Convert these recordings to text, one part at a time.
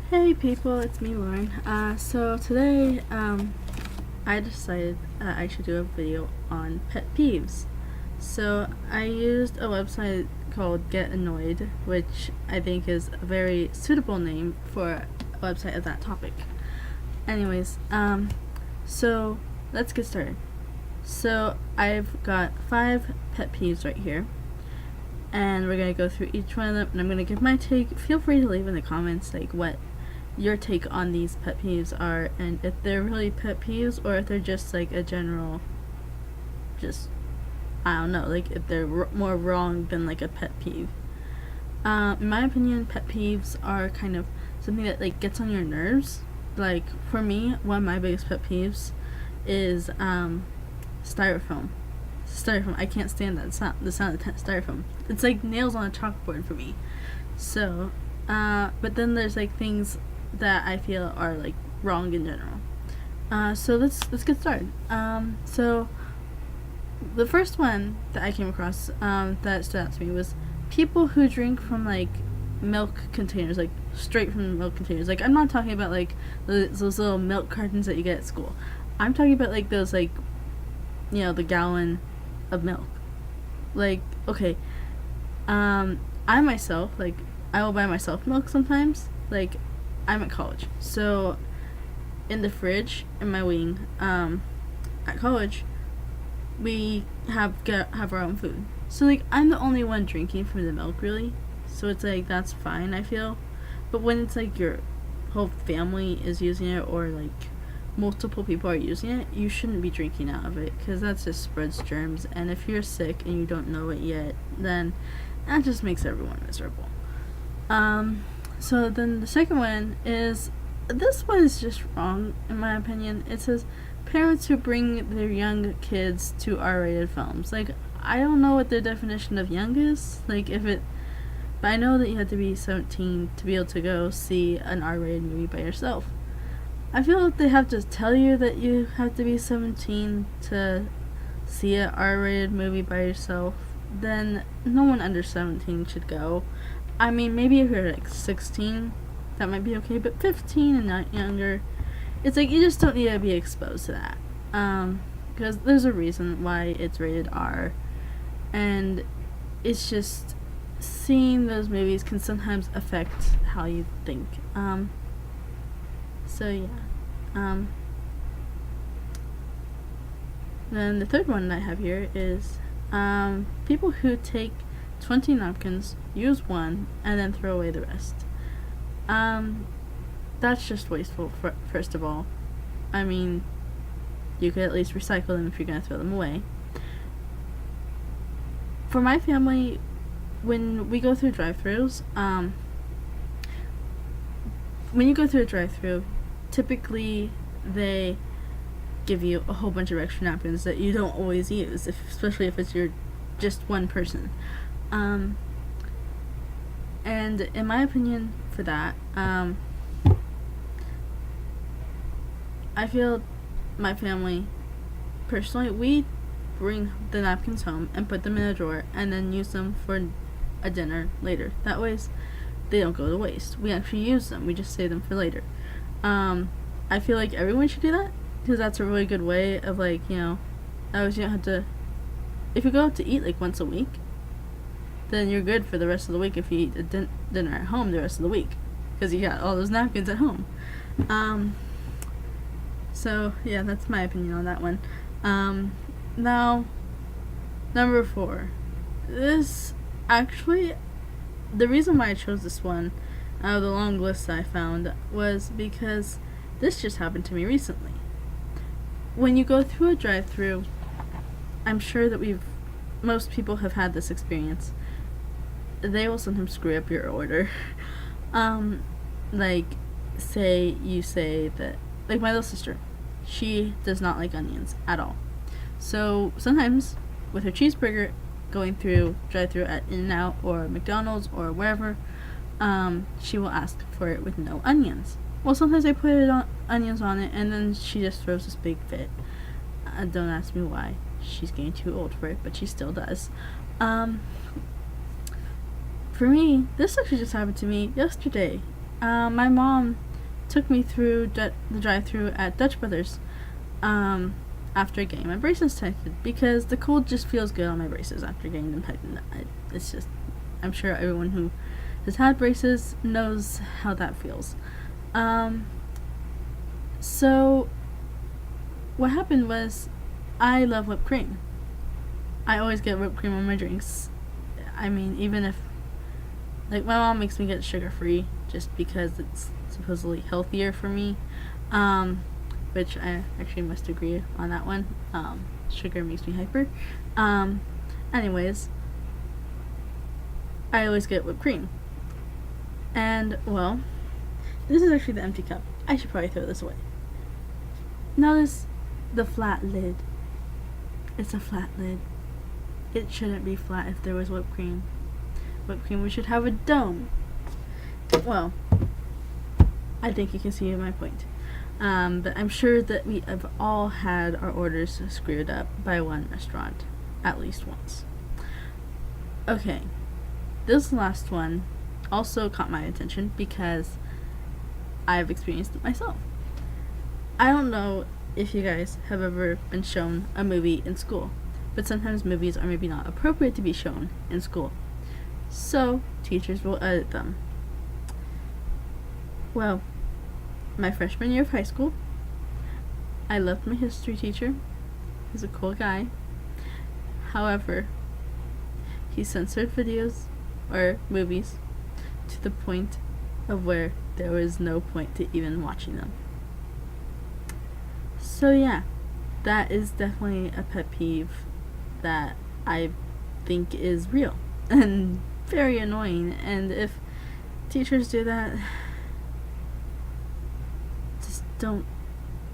Hey people, it's me Lauren. So today, I decided I should do a video on pet peeves. So I used a website called Get Annoyed, which I think is a very suitable name for a website of that topic. Anyways, so let's get started. So I've got 5 pet peeves right here, and we're gonna go through each one of them, and I'm gonna give my take. Feel free to leave in the comments like what your take on these pet peeves are, and if they're really pet peeves or if they're just like a general, just I don't know, like if they're more wrong than like a pet peeve. In my opinion, pet peeves are kind of something that like gets on your nerves. Like for me, one of my biggest pet peeves is styrofoam. I can't stand that sound. The sound of styrofoam. It's like nails on a chalkboard for me. So, but then there's like things that I feel are like wrong in general. So let's get started. So the first one that I came across that stood out to me was people who drink from like milk containers, like straight from the milk containers. Like I'm not talking about like those little milk cartons that you get at school. I'm talking about like those like, you know, the gallon of milk. Like okay, I myself, like I will buy myself milk sometimes. Like I'm at college, so in the fridge in my wing, at college, we have our own food. So like I'm the only one drinking from the milk, really. So it's like that's fine, I feel. But when it's like your whole family is using it, or like multiple people are using it, you shouldn't be drinking out of it, because that just spreads germs. And if you're sick and you don't know it yet, then that just makes everyone miserable. So then the second one is, this one is just wrong in my opinion. It says parents who bring their young kids to R-rated films. Like I don't know what their definition of young is. Like but I know that you have to be 17 to be able to go see an R-rated movie by yourself. I feel like they have to tell you that you have to be 17 to see an R-rated movie by yourself. Then no one under 17 should go. I mean, maybe if you're like 16, that might be okay, but 15 and not younger, it's like you just don't need to be exposed to that. Because there's a reason why it's rated R, and it's just seeing those movies can sometimes affect how you think. So yeah. Then the third one that I have here is people who take 20 napkins, use one, and then throw away the rest. That's just wasteful, first of all. I mean, you could at least recycle them if you're going to throw them away. For my family, when we go through drive-thrus, when you go through a drive-thru, typically they give you a whole bunch of extra napkins that you don't always use, especially if it's just one person. And in my opinion, for that, I feel my family, personally, we bring the napkins home and put them in a drawer and then use them for a dinner later. That way they don't go to waste. We actually use them. We just save them for later. I feel like everyone should do that, because that's a really good way of like, you know, always you don't have to, if you go out to eat like once a week, then you're good for the rest of the week if you eat a dinner at home the rest of the week, because you got all those napkins at home. So yeah, that's my opinion on that one. Now, number 4. This actually, the reason why I chose this one out of the long list that I found was because this just happened to me recently. When you go through a drive-thru, I'm sure that most people have had this experience. They will sometimes screw up your order. Like, you say that, like my little sister, she does not like onions at all. So sometimes with her cheeseburger going through drive-thru at In-N-Out or McDonald's or wherever, she will ask for it with no onions. Well, sometimes I put onions on it, and then she just throws this big fit. Don't ask me why. She's getting too old for it, but she still does. For me, this actually just happened to me yesterday. My mom took me through the drive-through at Dutch Brothers after getting my braces tightened, because the cold just feels good on my braces after getting them tightened. It's just, I'm sure everyone who has had braces knows how that feels. So what happened was, I love whipped cream. I always get whipped cream on my drinks. I mean, even if, like, my mom makes me get sugar free just because it's supposedly healthier for me, which I actually must agree on that one. Sugar makes me hyper. Anyways, I always get whipped cream. And, well, this is actually the empty cup. I should probably throw this away. Notice the flat lid. It's a flat lid. It shouldn't be flat if there was whipped cream. Whipped cream, we should have a dome. Well, I think you can see my point. But I'm sure that we have all had our orders screwed up by one restaurant, at least once. Okay, this last one also caught my attention because I've experienced it myself. I don't know if you guys have ever been shown a movie in school, but sometimes movies are maybe not appropriate to be shown in school, so teachers will edit them. Well, my freshman year of high school, I loved my history teacher. He's a cool guy. However, he censored videos or movies to the point of where there was no point to even watching them. So yeah, that is definitely a pet peeve that I think is real and very annoying. And if teachers do that, just don't,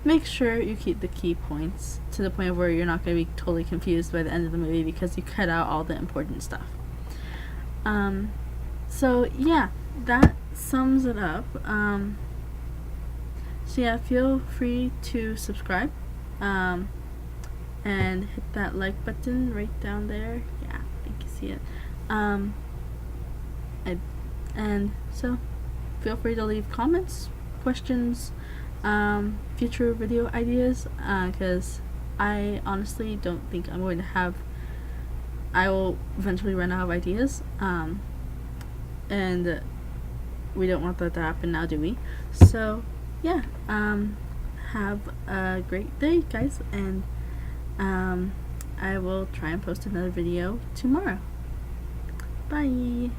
make sure you keep the key points to the point where you're not going to be totally confused by the end of the movie because you cut out all the important stuff. So yeah, that sums it up. So yeah, feel free to subscribe, and hit that like button right down there. Yeah, you can see it. And so feel free to leave comments, questions, future video ideas, because I honestly don't think I'm going to have, I will eventually run out of ideas, and we don't want that to happen now, do we? So yeah, have a great day, guys, and I will try and post another video tomorrow. Bye.